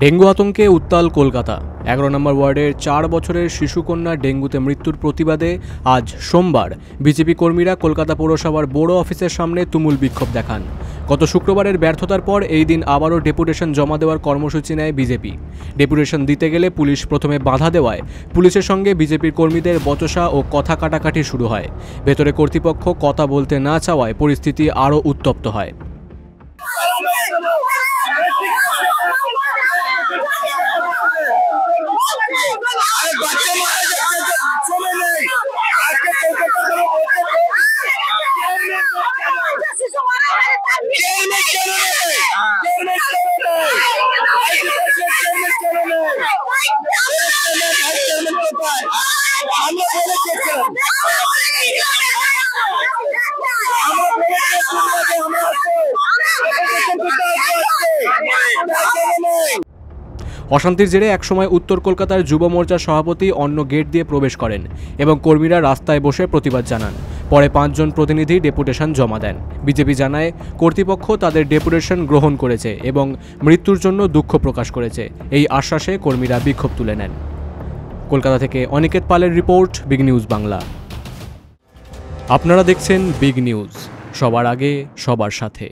Dengue আতঙ্কে উত্তাল কলকাতা। 11 নম্বর ওয়ার্ডের 4 বছরের শিশুকন্যা ডেঙ্গুতে মৃত্যুর প্রতিবাদে আজ সোমবার বিজেপি কর্মীরা কলকাতা পৌরসভার বড় অফিসের সামনে তুমুল বিক্ষোভ দেখান। গত শুক্রবারের ব্যর্থতার পর এই দিন আবারও ডেপুটেশন জমা দেওয়ার কর্মসূচি নেয় বিজেপি। ডেপুটেশন দিতে গেলে পুলিশ প্রথমে বাধা দেওয়ায় পুলিশের সঙ্গে বিজেপির কর্মীদের বচসা ও কথা কাটাকাটি শুরু হয়। ভেতরে কর্তৃপক্ষ কথা বলতে না চাওয়ায় পরিস্থিতি আরও উত্তপ্ত হয়। অশান্তির জেরে একসময় উত্তর কলকাতার যুব মোর্চার সভাপতি অন্য গেট দিয়ে প্রবেশ করেন এবং কর্মীরা রাস্তায় বসে প্রতিবাদ জানান। পরে 5 জন প্রতিনিধি ডেপুটেশন জমা দেন। বিজেপি জানায় কর্তৃপক্ষ তাদের ডেপুটেশন গ্রহণ করেছে এবং মৃত্যুর জন্য দুঃখ প্রকাশ করেছে। এই আশ্বাসে কর্মীরা বিক্ষোভ তুলে নেন। কলকাতা থেকে অনিকেত পালের রিপোর্ট, বিগ নিউজ বাংলা। আপনারা দেখছেন বিগ নিউজ, সবার আগে সবার সাথে।